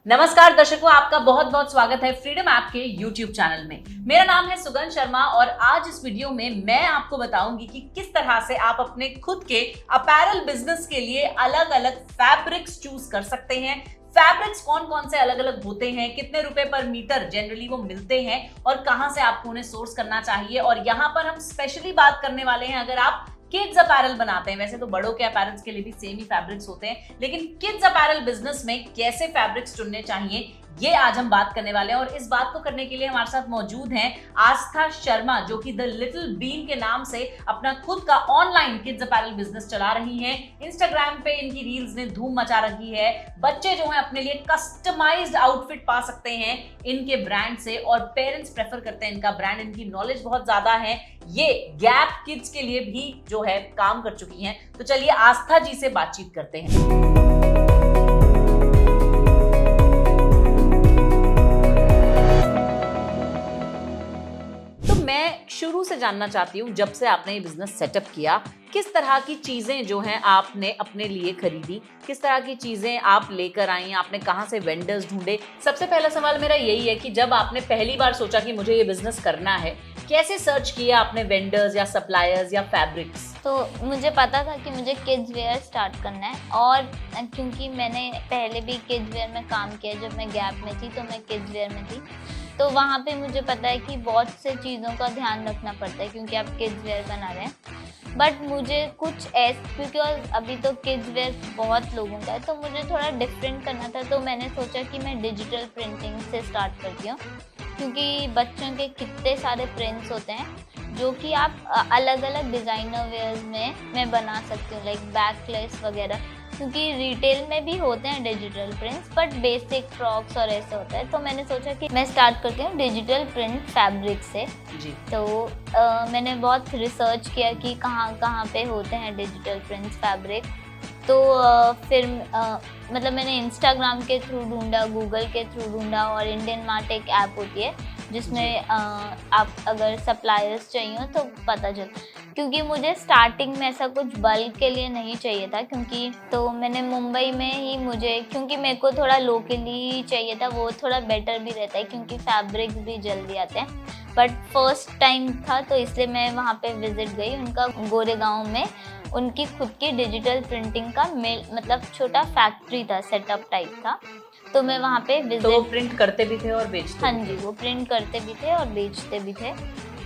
नमस्कार दर्शकों, आपका बहुत बहुत स्वागत है फ्रीडम ऐप के YouTube चैनल में। मेरा नाम है सुगंध शर्मा और आज इस वीडियो में मैं आपको बताऊंगी कि किस तरह से आप अपने खुद के अपैरल बिजनेस के लिए अलग अलग फैब्रिक्स चूज कर सकते हैं। फैब्रिक्स कौन कौन से अलग अलग होते हैं, कितने रुपए पर मीटर जनरली वो मिलते हैं और कहां से आपको उन्हें सोर्स करना चाहिए। और यहाँ पर हम स्पेशली बात करने वाले हैं, अगर आप किड्स अपैरल बनाते हैं, वैसे तो बड़ों के अपैरल्स के लिए भी सेम ही फैब्रिक्स होते हैं, लेकिन किड्स अपैरल बिजनेस में कैसे फैब्रिक्स चुनने चाहिए ये आज हम बात करने वाले हैं। और इस बात को करने के लिए हमारे साथ मौजूद हैं आस्था शर्मा, जो कि द लिटिल बीन के नाम से अपना खुद का ऑनलाइन किड्स अपैरल बिजनेस चला रही हैं। इंस्टाग्राम पे इनकी रील्स ने धूम मचा रखी है। बच्चे जो हैं अपने लिए कस्टमाइज्ड आउटफिट पा सकते हैं इनके ब्रांड से, और पेरेंट्स प्रेफर करते हैं इनका ब्रांड। इनकी नॉलेज बहुत ज्यादा है, ये गैप किड्स के लिए भी जो है काम कर चुकी हैं। तो चलिए आस्था जी से बातचीत करते हैं। शुरू से जानना चाहती हूँ, जब से आपने ये बिजनेस सेटअप किया, किस तरह की चीजें जो हैं आपने अपने लिए खरीदी, किस तरह की चीजें आप लेकर आई, आपने कहाँ से वेंडर्स ढूंढे। सबसे पहला सवाल मेरा यही है कि जब आपने पहली बार सोचा कि मुझे ये बिजनेस करना है, कैसे सर्च किया आपने वेंडर्स या सप्लायर्स या फैब्रिक्स? तो मुझे पता था कि मुझे किड्स वेयर स्टार्ट करना है, और क्योंकि मैंने पहले भी किड्स वेयर में काम किया, जब मैं गैप में थी तो मैं किड्स वेयर में थी, तो वहाँ पे मुझे पता है कि बहुत से चीज़ों का ध्यान रखना पड़ता है क्योंकि आप किड्स वेयर बना रहे हैं। बट मुझे कुछ क्योंकि अभी तो किड्स वेयर बहुत लोगों का है, तो मुझे थोड़ा डिफरेंट करना था। तो मैंने सोचा कि मैं डिजिटल प्रिंटिंग से स्टार्ट करती हूँ, क्योंकि बच्चों के कितने सारे प्रिंट्स होते हैं जो कि आप अलग अलग डिज़ाइनर वेयर्स में मैं बना सकती हूँ, लाइक बैकलेस वगैरह, क्योंकि रिटेल में भी होते हैं digital prints, but basic frocks और ऐसे होता है। तो मैंने सोचा कि मैं स्टार्ट करती हूँ डिजिटल प्रिंट फैब्रिक से जी। तो मैंने बहुत रिसर्च किया कि कहाँ कहाँ पे होते हैं डिजिटल प्रिंट्स फैब्रिक। तो फिर मतलब मैंने इंस्टाग्राम के थ्रू ढूंढा, गूगल के थ्रू ढूंढा, और इंडियन मार्ट एक ऐप होती है जिसमें आप अगर सप्लायर्स चाहिए तो पता चल, क्योंकि मुझे स्टार्टिंग में ऐसा कुछ बल्क के लिए नहीं चाहिए था, क्योंकि तो मैंने मुंबई में ही क्योंकि मेरे को थोड़ा लोकली चाहिए था, वो थोड़ा बेटर भी रहता है क्योंकि फैब्रिक्स भी जल्दी आते हैं। बट फर्स्ट टाइम था तो इसलिए मैं वहाँ पे विजिट गई, उनका गोरेगांव में उनकी खुद की डिजिटल प्रिंटिंग का मतलब छोटा फैक्ट्री था, सेटअप टाइप था। तो मैं वहाँ पे विजिट, तो वो प्रिंट करते भी थे और बेचते? हाँ जी, वो प्रिंट करते भी थे और बेचते भी थे।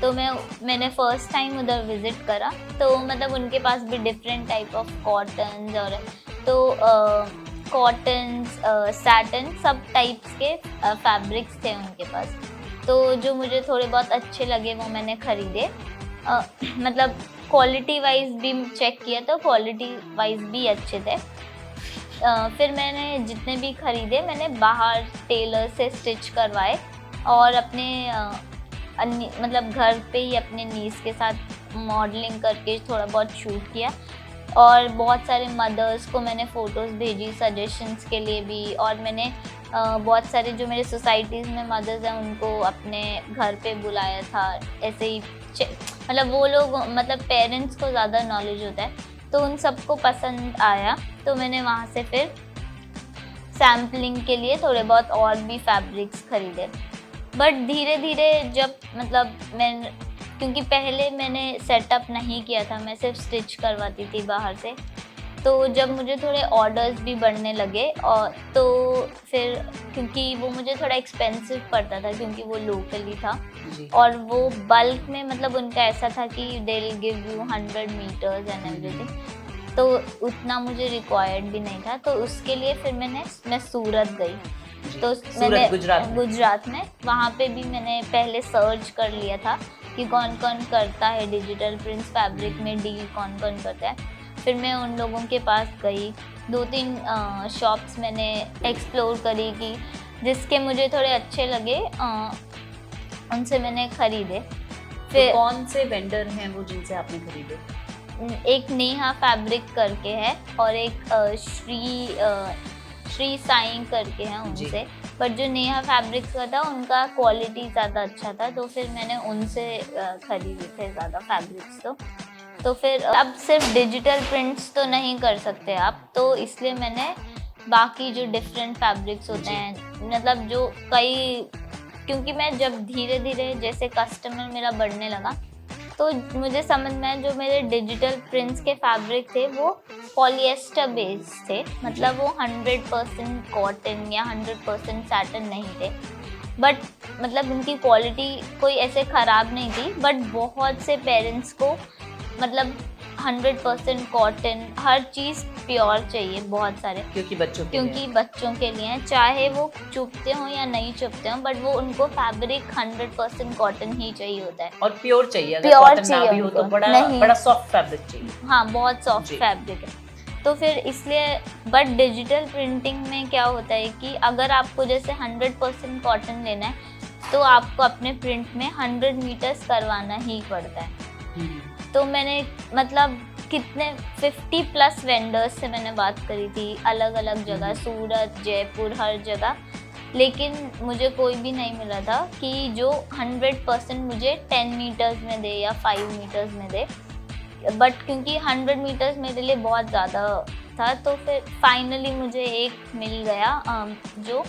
तो मैंने फर्स्ट टाइम उधर विजिट करा, तो मतलब उनके पास भी डिफरेंट टाइप ऑफ कॉटन्स, और तो कॉटन्स, सैटन, सब टाइप्स के फैब्रिक्स थे उनके पास। तो जो मुझे थोड़े बहुत अच्छे लगे वो मैंने खरीदे। मतलब क्वालिटी वाइज भी चेक किया तो क्वालिटी वाइज भी अच्छे थे। फिर मैंने जितने भी खरीदे मैंने बाहर टेलर से स्टिच करवाए, और अपने मतलब घर पे ही अपने नीस के साथ मॉडलिंग करके थोड़ा बहुत शूट किया। और बहुत सारे मदर्स को मैंने फ़ोटोज़ भेजी सजेशंस के लिए भी, और मैंने बहुत सारे जो मेरे सोसाइटीज़ में मदर्स हैं उनको अपने घर पे बुलाया था। ऐसे ही मतलब वो लोग, मतलब पेरेंट्स को ज़्यादा नॉलेज होता है, तो उन सबको पसंद आया। तो मैंने वहाँ से फिर सैम्पलिंग के लिए थोड़े बहुत और भी फैब्रिक्स खरीदे। बट धीरे धीरे जब मतलब क्योंकि पहले मैंने सेटअप नहीं किया था, मैं सिर्फ स्टिच करवाती थी बाहर से, तो जब मुझे थोड़े ऑर्डर्स भी बढ़ने लगे, और तो फिर क्योंकि वो मुझे थोड़ा एक्सपेंसिव पड़ता था क्योंकि वो लोकली था, और वो बल्क में, मतलब उनका ऐसा था कि they will give you 100 meters and everything, तो उतना मुझे रिक्वायर्ड भी नहीं था। तो उसके लिए फिर मैं सूरत गई, तो मैंने गुजरात में वहाँ पे भी मैंने पहले सर्च कर लिया था कि कौन कौन करता है डिजिटल प्रिंट्स फैब्रिक में डील, कौन कौन करता है। फिर मैं उन लोगों के पास गई, 2-3 शॉप्स मैंने एक्सप्लोर करी कि जिसके मुझे थोड़े अच्छे लगे, उनसे मैंने खरीदे। फिर तो कौन से वेंडर हैं वो जिनसे आपने खरीदे? एक नेहा फैब्रिक करके है, और एक श्री साईं करके हैं उनसे। बट जो नेहा फैब्रिक्स का था उनका क्वालिटी ज़्यादा अच्छा था, तो फिर मैंने उनसे खरीदे थे ज़्यादा फैब्रिक्स। तो फिर अब सिर्फ डिजिटल प्रिंट्स तो नहीं कर सकते आप, तो इसलिए मैंने बाकी जो डिफरेंट फैब्रिक्स होते हैं मतलब जो कई, क्योंकि मैं जब धीरे धीरे जैसे कस्टमर मेरा बढ़ने लगा तो मुझे समझ में आया जो मेरे डिजिटल प्रिंट्स के फैब्रिक थे वो पॉलिएस्टर बेस्ड थे, मतलब वो 100% कॉटन या 100% सैटिन नहीं थे, बट मतलब उनकी क्वालिटी कोई ऐसे ख़राब नहीं थी, बट बहुत से पेरेंट्स को मतलब 100% कॉटन हर चीज़ प्योर चाहिए, बहुत सारे, क्योंकि बच्चों के लिए हैं, चाहे वो चुभते हों या नहीं चुभते हों, बट वो उनको फैब्रिक 100% कॉटन ही चाहिए होता है और प्योर चाहिए, अगर प्योर कॉटन ना चाहिए भी हो तो उनको, बड़ा सॉफ्ट फैब्रिक चाहिए। हाँ, बहुत सॉफ्ट फैब्रिक है। तो फिर इसलिए, बट डिजिटल प्रिंटिंग में क्या होता है कि अगर आपको जैसे 100% कॉटन लेना है तो आपको अपने प्रिंट में 100 मीटर्स करवाना ही पड़ता है। तो मैंने मतलब कितने 50+ वेंडर्स से मैंने बात करी थी, अलग अलग जगह, सूरत, जयपुर, हर जगह, लेकिन मुझे कोई भी नहीं मिला था कि जो 100% मुझे 10 मीटर्स में दे या 5 मीटर्स में दे, बट क्योंकि 100 मीटर्स मेरे लिए बहुत ज़्यादा था तो फिर फाइनली मुझे एक मिल गया जो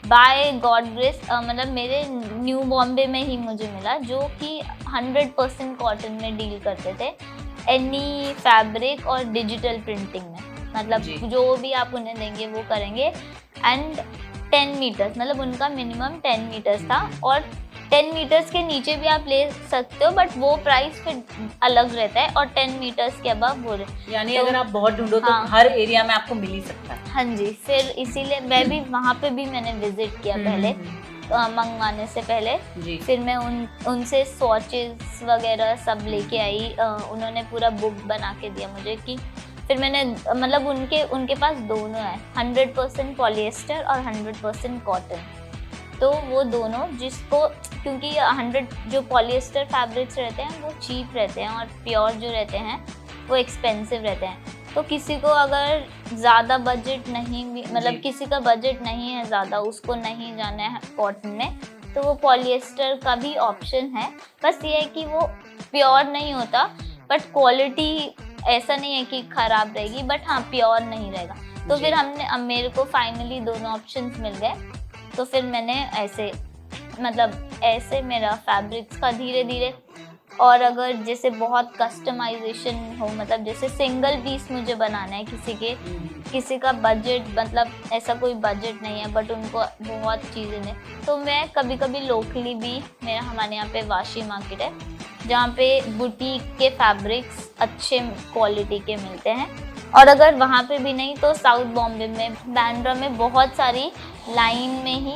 बाय गॉड ग्रेस मतलब मेरे न्यू बॉम्बे में ही मुझे मिला, जो कि 100% कॉटन में डील करते थे, एनी फैब्रिक और डिजिटल प्रिंटिंग में, मतलब जो भी आप उन्हें देंगे वो करेंगे। एंड 10 मीटर्स, मतलब उनका मिनिमम 10 मीटर्स था, और 10 मीटर्स के नीचे भी आप ले सकते हो, बट वो प्राइस फिर अलग रहता है, और 10 मीटर्स के अबव वो, यानी तो, अगर आप बहुत ढूंढो तो हर एरिया में आपको मिल ही सकता है। हाँ जी, फिर इसीलिए मैं भी वहाँ पे भी मैंने विजिट किया पहले, मंगवाने से पहले। फिर मैं उनसे स्वॉचेस वगैरह सब लेके आई, उन्होंने पूरा बुक बना के दिया मुझे कि फिर मैंने मतलब उनके पास दोनों है, 100% पॉलिएस्टर और 100% कॉटन, तो वो दोनों जिसको, क्योंकि 100 जो पॉलिएस्टर फैब्रिक्स रहते हैं वो चीप रहते हैं और प्योर जो रहते हैं वो एक्सपेंसिव रहते हैं, तो किसी को अगर ज़्यादा बजट नहीं, मतलब किसी का बजट नहीं है ज़्यादा, उसको नहीं जाना है कॉटन में, तो वो पॉलिएस्टर का भी ऑप्शन है। बस ये है कि वो प्योर नहीं होता, बट क्वालिटी ऐसा नहीं है कि ख़राब रहेगी, बट हाँ प्योर नहीं रहेगा। तो फिर अब मेरे को फाइनली दोनों ऑप्शंस मिल गए, तो फिर मैंने ऐसे मेरा फैब्रिक्स का धीरे धीरे, और अगर जैसे बहुत कस्टमाइजेशन हो, मतलब जैसे सिंगल पीस मुझे बनाना है, किसी का बजट, मतलब ऐसा कोई बजट नहीं है बट उनको बहुत चीज़ें हैं, तो मैं कभी कभी लोकली भी, हमारे यहाँ पे वाशी मार्केट है जहाँ पे बुटीक के फैब्रिक्स अच्छे क्वालिटी के मिलते हैं, और अगर वहाँ पे भी नहीं तो साउथ बॉम्बे में, बैंड्रा में बहुत सारी लाइन में ही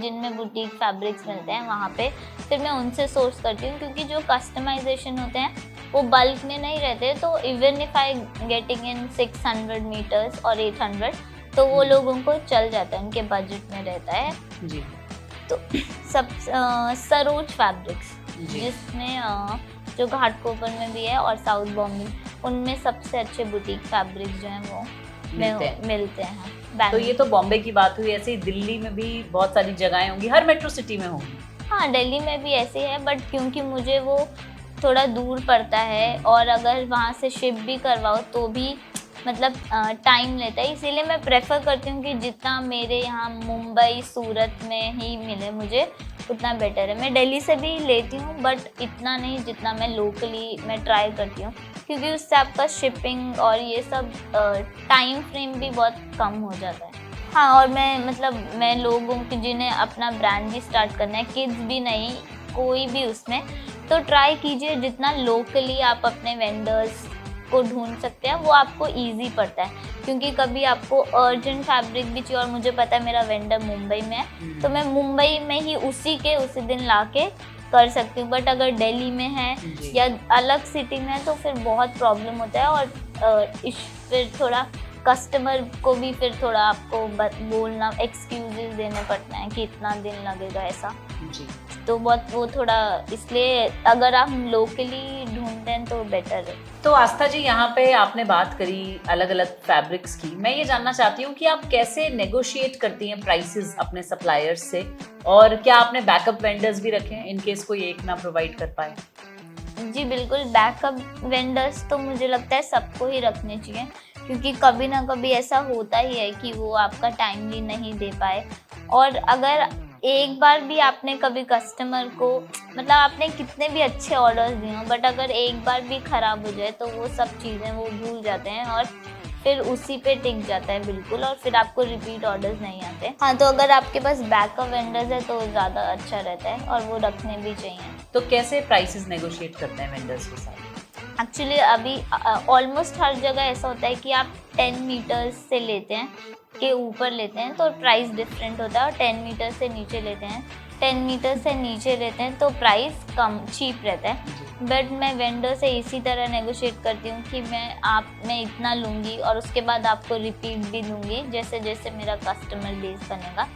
जिनमें बुटीक फैब्रिक्स मिलते हैं, वहाँ पे फिर मैं उनसे सोर्स करती हूँ, क्योंकि जो कस्टमाइजेशन होते हैं वो बल्क में नहीं रहते, तो even if I getting in 600 meters और 800, तो वो लोगों को चल जाता है, उनके बजट में रहता है जी। तो सब सरोज फैब्रिक्स, जिसमें जो घाटकोपर में भी है और साउथ बॉम्बे, उनमें सबसे अच्छे बुटीक फैब्रिक जो हैं वो मिलते हैं। तो ये तो बॉम्बे की बात हुई, ऐसे ही दिल्ली में भी बहुत सारी जगहें होंगी, हर मेट्रो सिटी में होंगी। हाँ, दिल्ली में भी ऐसे है, बट क्योंकि मुझे वो थोड़ा दूर पड़ता है, और अगर वहाँ से शिप भी करवाओ तो भी मतलब टाइम लेता है, इसीलिए मैं प्रेफर करती हूँ कि जितना मेरे यहाँ मुंबई, सूरत में ही मिले मुझे उतना बेटर है। मैं दिल्ली से भी लेती हूँ, बट इतना नहीं जितना मैं लोकली मैं ट्राई करती हूँ, क्योंकि उससे आपका शिपिंग और ये सब टाइम फ्रेम भी बहुत कम हो जाता है। हाँ, और मैं लोगों की जिन्हें अपना ब्रांड भी स्टार्ट करना है, किड्स भी नहीं, कोई भी उसमें, तो ट्राई कीजिए जितना लोकली आप अपने वेंडर्स को ढूंढ सकते हैं, वो आपको इजी पड़ता है, क्योंकि कभी आपको अर्जेंट फैब्रिक भी चाहिए, और मुझे पता है मेरा वेंडर मुंबई में है, तो मैं मुंबई में ही उसी दिन लाके कर सकती हूँ, बट अगर दिल्ली में है या अलग सिटी में है तो फिर बहुत प्रॉब्लम होता है, और फिर थोड़ा कस्टमर को भी फिर थोड़ा आपको बोलना, एक्सक्यूजेस देने पड़ते हैं कि इतना दिन लगेगा ऐसा जी। तो बहुत वो थोड़ा, इसलिए अगर आप लोकली ढूंढते हैं तो बेटर है। तो आस्था जी, यहाँ पे आपने बात करी अलग अलग फैब्रिक्स की, मैं ये जानना चाहती हूँ कि आप कैसे नेगोशिएट करती हैं प्राइसेस अपने सप्लायर्स से, और क्या आपने बैकअप वेंडर्स भी रखे हैं इन केस कोई एक ना प्रोवाइड कर पाए? जी बिल्कुल, बैकअप वेंडर्स तो मुझे लगता है सबको ही रखने चाहिए, क्योंकि कभी ना कभी ऐसा होता ही है कि वो आपका टाइमली नहीं दे पाए। और अगर एक बार भी आपने कभी कस्टमर को मतलब आपने कितने भी अच्छे ऑर्डर्स दिए हों, बट अगर एक बार भी ख़राब हो जाए तो वो सब चीज़ें वो भूल जाते हैं और फिर उसी पे टिक जाता है बिल्कुल, और फिर आपको रिपीट ऑर्डर्स नहीं आते। हाँ, तो अगर आपके पास बैकअप वेंडर्स है तो ज़्यादा अच्छा रहता है और वो रखने भी चाहिए। तो कैसे प्राइसेस नेगोशिएट करते हैं वेंडर्स के साथ? एक्चुअली अभी ऑलमोस्ट हर जगह ऐसा होता है कि आप 10 मीटर्स से लेते हैं के ऊपर लेते हैं तो प्राइस डिफरेंट होता है, और 10 मीटर से नीचे लेते हैं 10 मीटर से नीचे लेते हैं तो प्राइस कम चीप रहता है। बट मैं वेंडर से इसी तरह नेगोशिएट करती हूँ कि मैं इतना लूँगी और उसके बाद आपको रिपीट भी दूँगी, जैसे जैसे मेरा कस्टमर बेस बनेगा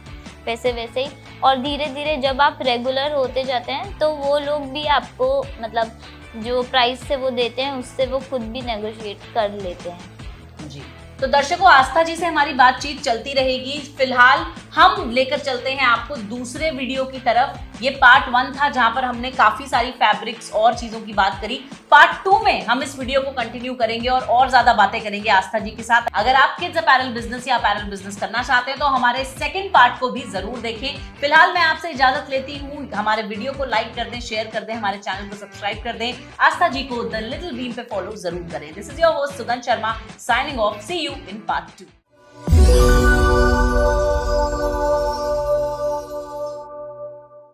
वैसे वैसे ही। और धीरे धीरे जब आप रेगुलर होते जाते हैं तो वो लोग भी आपको मतलब जो प्राइस से वो देते हैं उससे वो खुद भी नेगोशिएट कर लेते हैं। जी, तो दर्शकों, आस्था जी से हमारी बातचीत चलती रहेगी। फिलहाल हम लेकर चलते हैं आपको दूसरे वीडियो की तरफ। ये पार्ट 1 था जहां पर हमने काफी सारी फैब्रिक्स और चीजों की बात करी। पार्ट 2 में हम इस वीडियो को कंटिन्यू करेंगे और ज्यादा बातें करेंगे आस्था जी के साथ। अगर आप किड्स अपैरल बिजनेस या अपैरल बिजनेस करना चाहते हैं तो हमारे सेकंड पार्ट को भी जरूर देखें। फिलहाल मैं आपसे इजाजत लेती हूँ। हमारे वीडियो को लाइक कर दें, शेयर कर दें, हमारे चैनल को सब्सक्राइब कर दें, आस्था जी को द लिटिल बीन पे फॉलो जरूर करें। This is your host Sugandh Sharma signing off. See you in part 2।